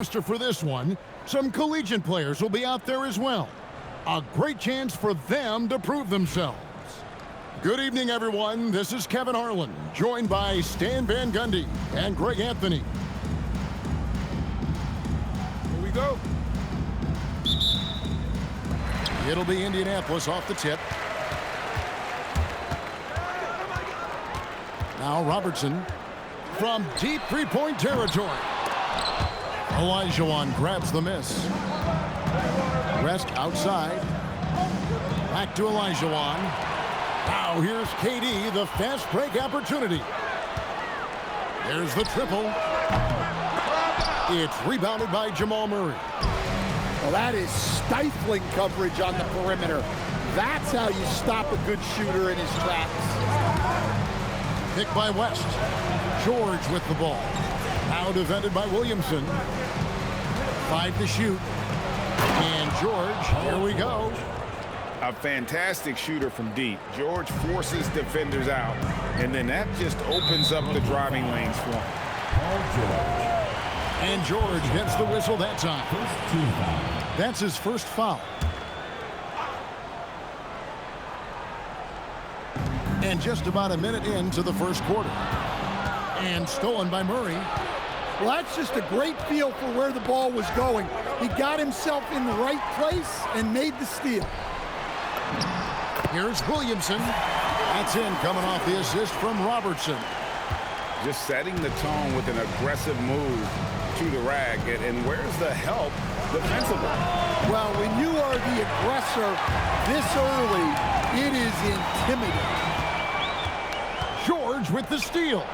For this one, some collegiate players will be out there as well. A great chance for them to prove themselves. Good evening, everyone. This is Kevin Harlan, joined by Stan Van Gundy and Greg Anthony. Here we go. It'll be Indianapolis off the tip. Now Robertson from deep three-point territory. Olajuwon grabs the miss. Rest outside. Back to Olajuwon. Now here's KD, the fast break opportunity. There's the triple. It's rebounded by Jamal Murray. Well, that is stifling coverage on the perimeter. That's how you stop a good shooter in his tracks. Pick by West. George with the ball. Now defended by Williamson. 5 to shoot. And George, here we go. A fantastic shooter from deep. George forces defenders out, and then that just opens up the driving lanes for him. And George gets the whistle that time. That's his first foul. And just about a minute into the first quarter. And stolen by Murray. Well, that's just a great feel for where the ball was going. He got himself in the right place and made the steal. Here's Williamson. That's in, coming off the assist from Robertson. Just setting the tone with an aggressive move to the rack. And where's the help defensively? Well, when you are the aggressor this early, it is intimidating. George with the steal.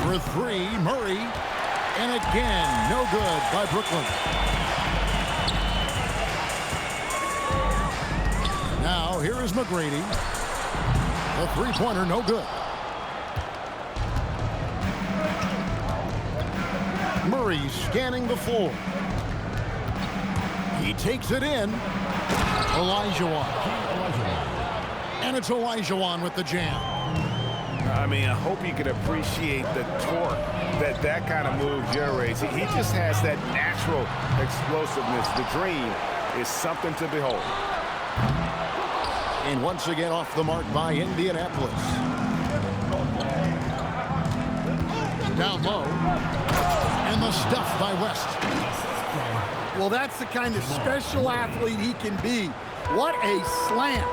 For 3, Murray. And again, no good by Brooklyn. Now, here is McGrady. The three-pointer, no good. Murray scanning the floor. He takes it in. Olajuwon. And it's Olajuwon with the jam. I mean, I hope you can appreciate the torque that kind of move generates. He just has that natural explosiveness. The dream is something to behold. And once again off the mark by Indianapolis. Down low. And the stuff by West. Well, that's the kind of special athlete he can be. What a slam.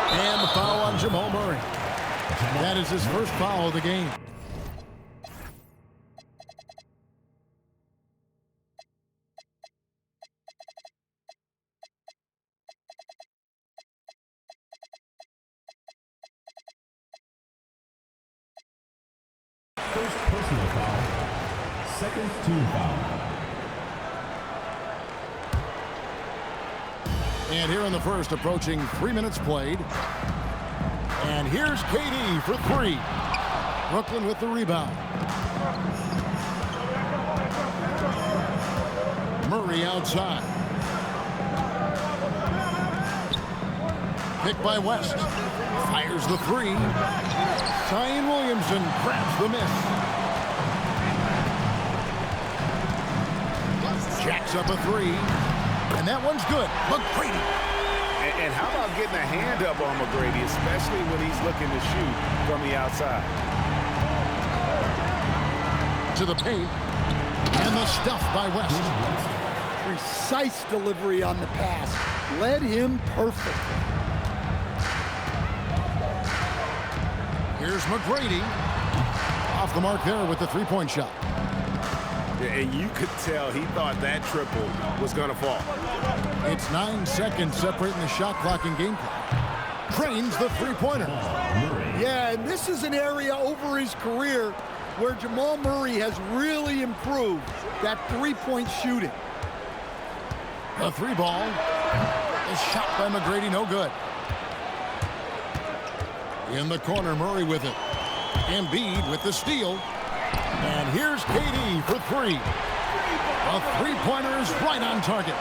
And the foul on Jamal Murray. That is his first foul of the game. First personal foul. Second team foul. And here in the first, approaching 3 minutes played. And here's KD for 3. Brooklyn with the rebound. Murray outside. Pick by West. Fires the 3. Zion Williamson grabs the miss. Jacks up a 3. And that one's good. McGrady. And how about getting a hand up on McGrady, especially when he's looking to shoot from the outside? To the paint. And the stuff by West. Precise delivery on the pass. Led him perfectly. Here's McGrady. Off the mark there with the three-point shot. And you could tell he thought that triple was going to fall. It's 9 seconds separating the shot clock and game clock. Trains the three-pointer. Yeah, and this is an area over his career where Jamal Murray has really improved that three-point shooting. The 3-ball is shot by McGrady, no good. In the corner, Murray with it. Embiid with the steal. And here's KD for 3. A three-pointer is right on target.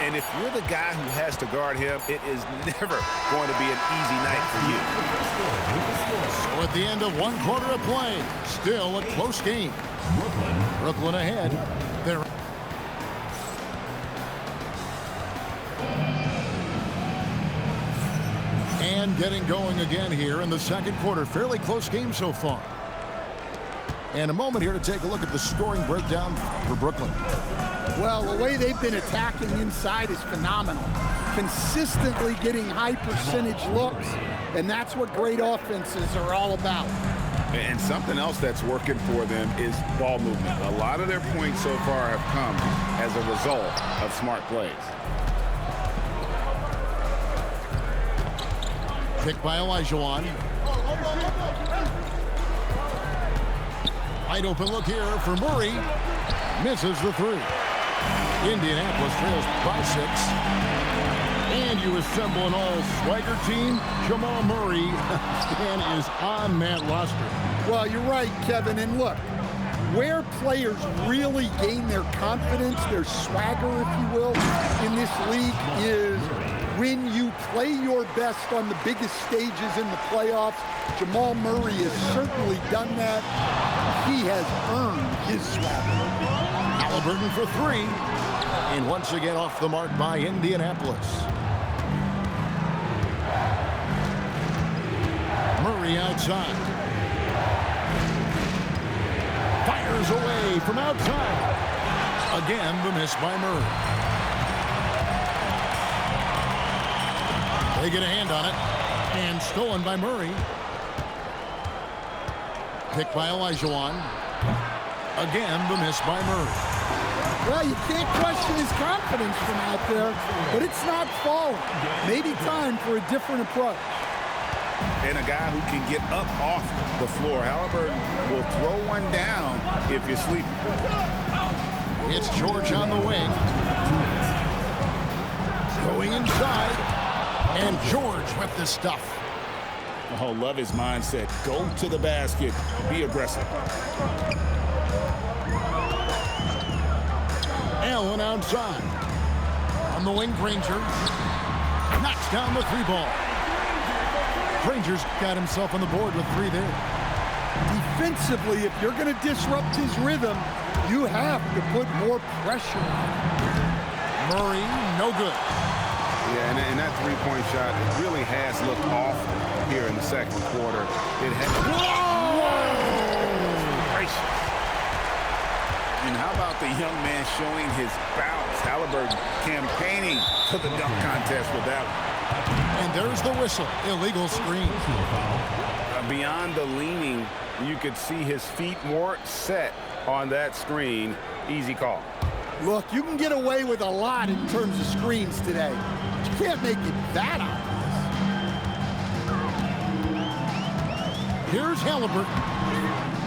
And if you're the guy who has to guard him, it is never going to be an easy night for you. So at the end of one quarter of play, still a close game. Brooklyn ahead. They're and getting going again here in the second quarter. Fairly close game so far. And a moment here to take a look at the scoring breakdown for Brooklyn. Well, the way they've been attacking inside is phenomenal. Consistently getting high percentage looks, and that's what great offenses are all about. And something else that's working for them is ball movement. A lot of their points so far have come as a result of smart plays. Picked by Olajuwon. Wide open look here for Murray. Misses the three. Indianapolis trails by 6. And you assemble an all-swagger team. Jamal Murray is on that roster. Well, you're right, Kevin. And look, where players really gain their confidence, their swagger, if you will, in this league is when you play your best on the biggest stages in the playoffs. Jamal Murray has certainly done that. He has earned his swagger. Halliburton for 3. And once again off the mark by Indianapolis. Murray outside. Fires away from outside. Again, the miss by Murray. They get a hand on it. And stolen by Murray. Picked by Olajuwon. Again, the miss by Murray. Well, you can't question his confidence from out there, but it's not falling. Maybe time for a different approach. And a guy who can get up off the floor. Halliburton will throw one down if you're sleeping. It's George on the wing. Going inside. And George with the stuff. Oh, love his mindset. Go to the basket. Be aggressive. Allen outside. On the wing, Granger. Knocks down the 3-ball. Granger's got himself on the board with 3 there. Defensively, if you're going to disrupt his rhythm, you have to put more pressure on him. Murray, no good. Yeah, and that three-point shot really has looked off here in the second quarter. It has. Gracious. And how about the young man showing his bounce? Halliburton campaigning to the dunk contest with that one. And there's the whistle. Illegal screen. Beyond the leaning, you could see his feet more set on that screen. Easy call. Look, you can get away with a lot in terms of screens today. You can't make it that obvious. Here's Halliburton.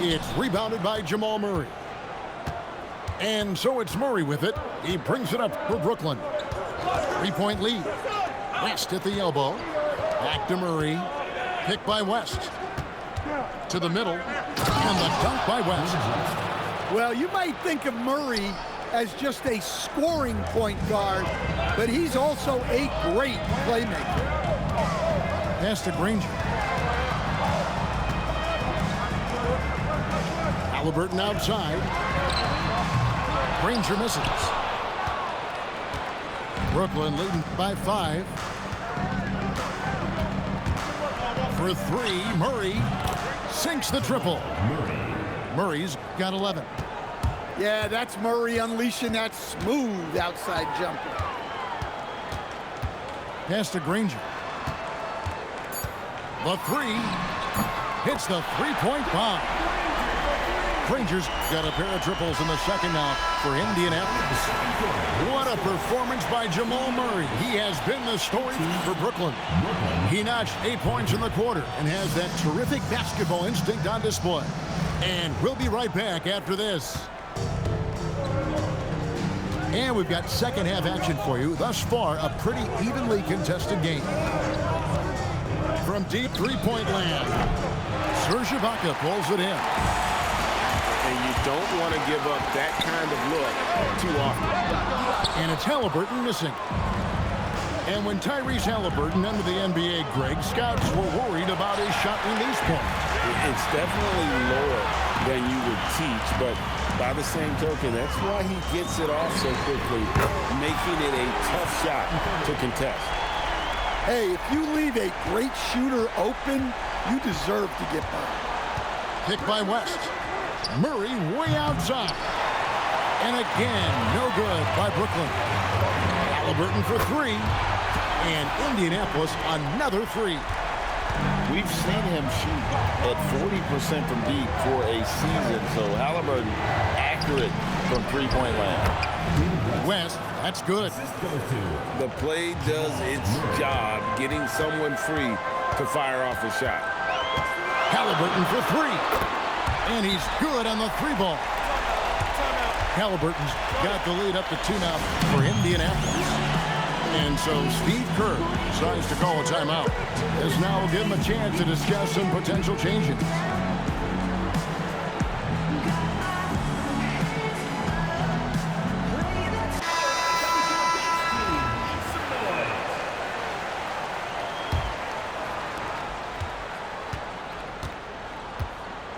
It's rebounded by Jamal Murray. And so it's Murray with it. He brings it up for Brooklyn. 3-point lead. West at the elbow. Back to Murray. Picked by West. To the middle. And the dunk by West. Well, you might think of Murray as just a scoring point guard, but he's also a great playmaker. Pass to Granger. Halliburton outside. Granger misses. Brooklyn leading by 5. For 3, Murray sinks the triple. Murray's got 11. Yeah, that's Murray unleashing that smooth outside jumper. Pass to Granger. The 3 hits the 3-point bomb. Granger's got a pair of triples in the second now for Indianapolis. What a performance by Jamal Murray. He has been the story for Brooklyn. He notched 8 points in the quarter and has that terrific basketball instinct on display. And we'll be right back after this. And we've got second half action for you. Thus far, a pretty evenly contested game. From deep 3-point land, Serge Ibaka pulls it in. And you don't want to give up that kind of look too often. And it's Halliburton missing. And when Tyrese Halliburton entered the NBA, Greg, scouts were worried about his shot release point. It's definitely lower than you would teach, but by the same token, that's why he gets it off so quickly, making it a tough shot to contest. Hey, if you leave a great shooter open, you deserve to get by. Pick by West. Murray way outside. And again, no good by Brooklyn. Halliburton for three. And Indianapolis another three. We've seen him shoot at 40% from deep for a season, so Halliburton accurate from three-point land. West, that's good. The play does its job, getting someone free to fire off a shot. Halliburton for three. And he's good on the three ball. Halliburton's got the lead up to 2 now for Indianapolis. And so Steve Kerr decides to call a timeout, as now will give him a chance to discuss some potential changes.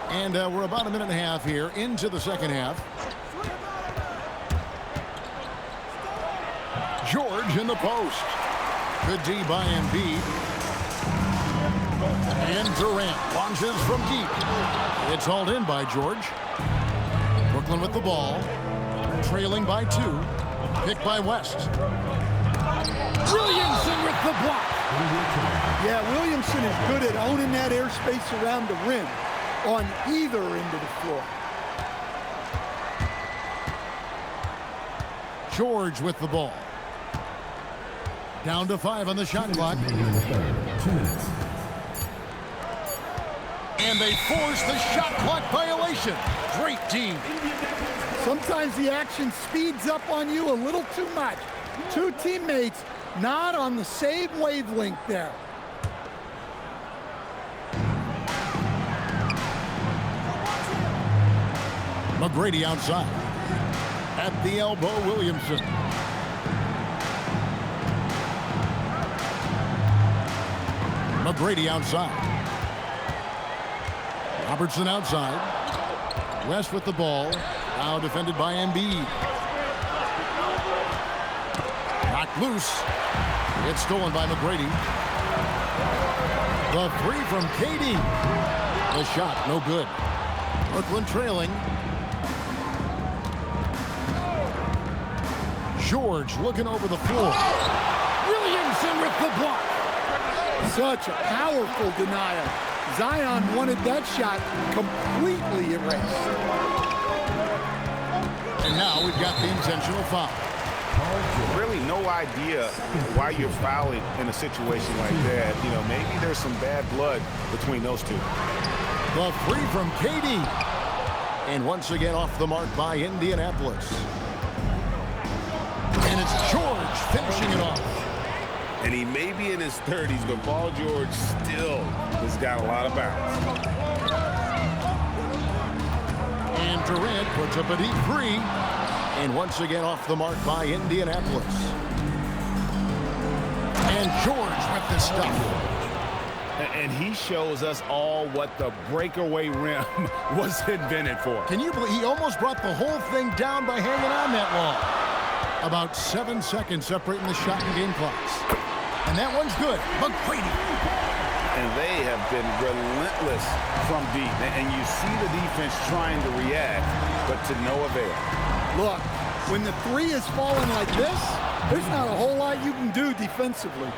And we're about a minute and a half here into the second half. George in the post. Good D by Embiid. And Durant launches from deep. It's hauled in by George. Brooklyn with the ball. Trailing by 2. Picked by West. Williamson with the block. Yeah, Williamson is good at owning that airspace around the rim on either end of the floor. George with the ball. Down to 5 on the shot clock. 2 minutes. And they force the shot clock violation. Great team. Sometimes the action speeds up on you a little too much. Two teammates not on the same wavelength there. McGrady outside. At the elbow, Williamson. McGrady outside. Robertson outside. West with the ball. Now defended by Embiid. Knocked loose. It's stolen by McGrady. The three from KD. The shot, no good. Brooklyn trailing. George looking over the floor. Williamson with the block. Such a powerful denial. Zion wanted that shot completely erased. And now we've got the intentional foul. Really no idea why you're fouling in a situation like that. You know, maybe there's some bad blood between those two. The three from KD. And once again off the mark by Indianapolis. And it's George finishing it off. And he may be in his 30s, but Paul George still has got a lot of bounce. And Durant puts up a deep three. And once again off the mark by Indianapolis. And George with the stuff. And he shows us all what the breakaway rim was invented for. Can you believe he almost brought the whole thing down by hanging on that long? About 7 seconds separating the shot and game clocks. And that one's good. McGrady. And they have been relentless from deep. And you see the defense trying to react, but to no avail. Look, when the three is falling like this, there's not a whole lot you can do defensively.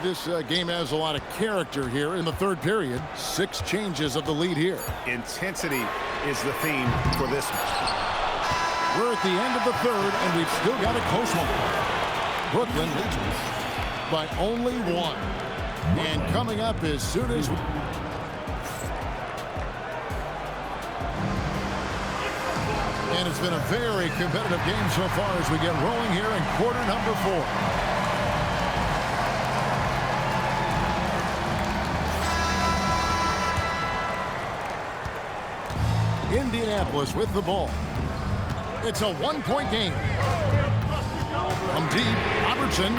This game has a lot of character here in the third period. 6 changes of the lead here. Intensity is the theme for this one. We're at the end of the third, and we've still got a close one. Brooklyn leads by only 1. And coming up as soon as and it's been a very competitive game so far as we get rolling here in quarter number 4. Indianapolis with the ball. It's a one-point game. From deep, Robertson,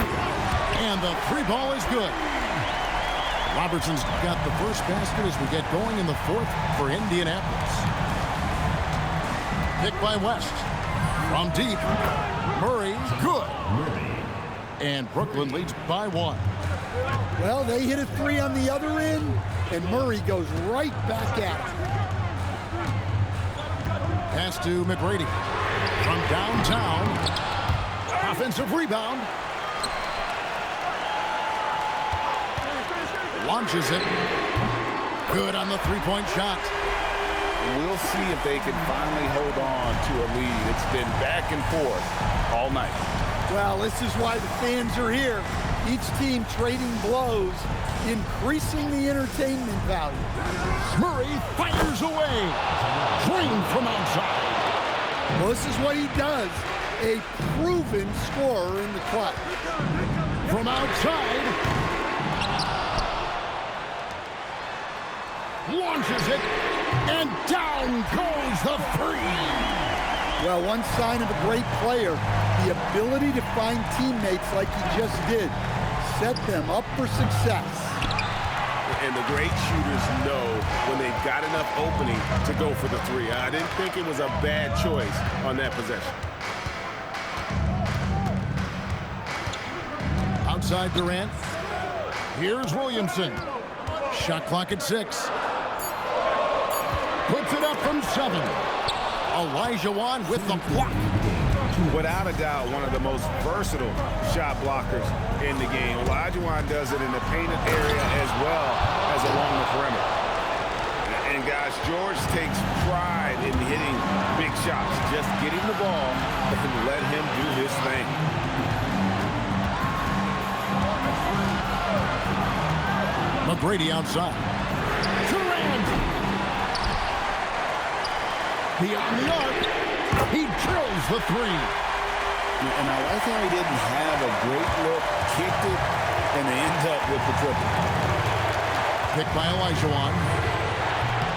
and the three ball is good. Robertson's got the first basket as we get going in the fourth for Indianapolis. Pick by West. From deep, Murray, good. And Brooklyn leads by 1. Well, they hit a three on the other end, and Murray goes right back at it. Pass to McGrady. From downtown. Offensive rebound. Launches it. Good on the three-point shot. We'll see if they can finally hold on to a lead. It's been back and forth all night. Well, this is why the fans are here. Each team trading blows, increasing the entertainment value. Murray fires away. Drained from outside. Well, this is what he does. A proven scorer in the clutch. From outside. Launches it. And down goes the three. Well, one sign of a great player, the ability to find teammates like he just did. Set them up for success. And the great shooters know when they've got enough opening to go for the three. I didn't think it was a bad choice on that possession. Outside Durant. Here's Williamson. Shot clock at 6. Puts it up from 7. Olajuwon with the block. Without a doubt, one of the most versatile shot blockers in the game. Olajuwon does it in the painted area as well as along the perimeter. And guys, George takes pride in hitting big shots. Just get him the ball and let him do his thing. McGrady outside. Durant. Beyond the arc. He drills the three. And I like how he didn't have a great look, kicked it, and ends up with the triple. Picked by Olajuwon.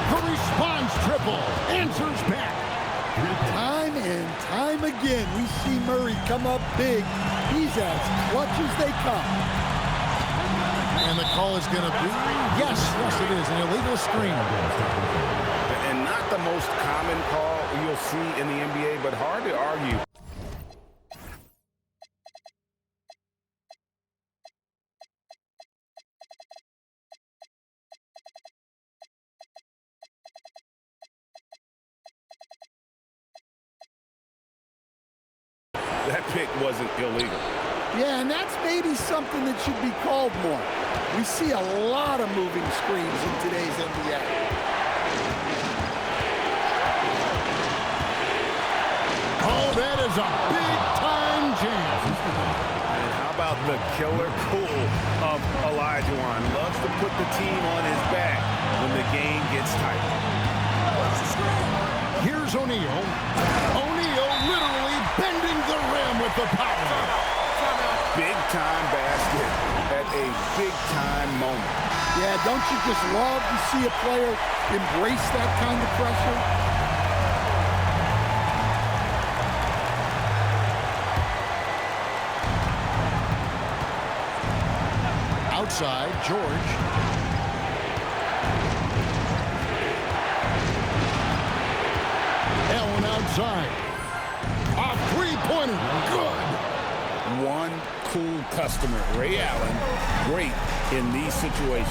The response triple. Answers back. Time and time again, we see Murray come up big. He's as clutch as they come. And the call is going to be, yes, it is, an illegal screen. And not the most common call you'll see in the NBA, but hard to argue. That pick wasn't illegal. Yeah, and that's maybe something that should be called more. We see a lot of moving screens in today's NBA. Oh, that is a big-time jam. And how about the killer cool of Olajuwon? Loves to put the team on his back when the game gets tight. Here's O'Neal. O'Neal literally bending the rim with the power. Big-time basket at a big-time moment. Yeah, don't you just love to see a player embrace that kind of pressure? Outside, George. Allen outside. A three-pointer. Good. One cool customer, Ray Allen, great in these situations.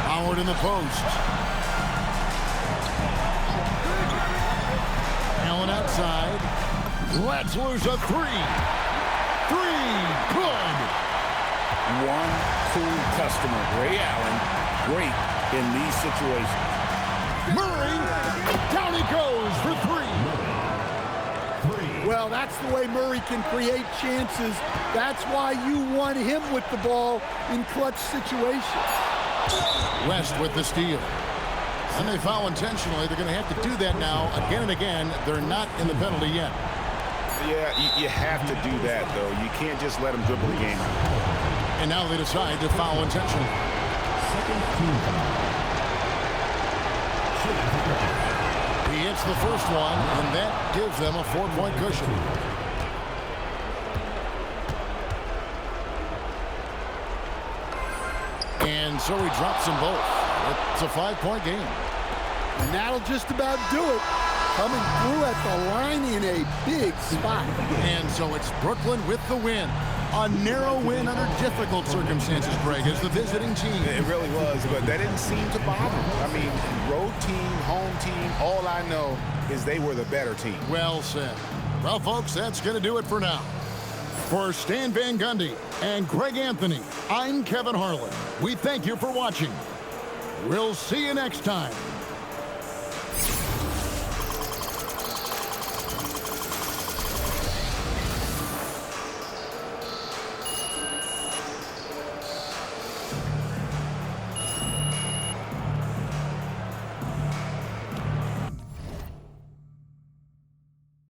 Howard in the post. Allen outside. Let's lose a three. Good. One cool customer, Ray Allen, great in these situations. Murray, down he goes for three. Well, that's the way Murray can create chances. That's why you want him with the ball in clutch situations. West with the steal. And they foul intentionally. They're going to have to do that now again and again. They're not in the penalty yet. Yeah, you have to do that, though. You can't just let them dribble the game out. And now they decide to foul intentionally. Second team foul. That's the first one, and that gives them a 4-point cushion. And so he drops them both. It's a 5-point game. And that'll just about do it. Coming through at the line in a big spot. And so it's Brooklyn with the win. A narrow win under difficult circumstances, Greg, as the visiting team. It really was, but that didn't seem to bother them. I mean, road team, home team, all I know is they were the better team. Well said. Well, folks, that's going to do it for now. For Stan Van Gundy and Greg Anthony, I'm Kevin Harlan. We thank you for watching. We'll see you next time.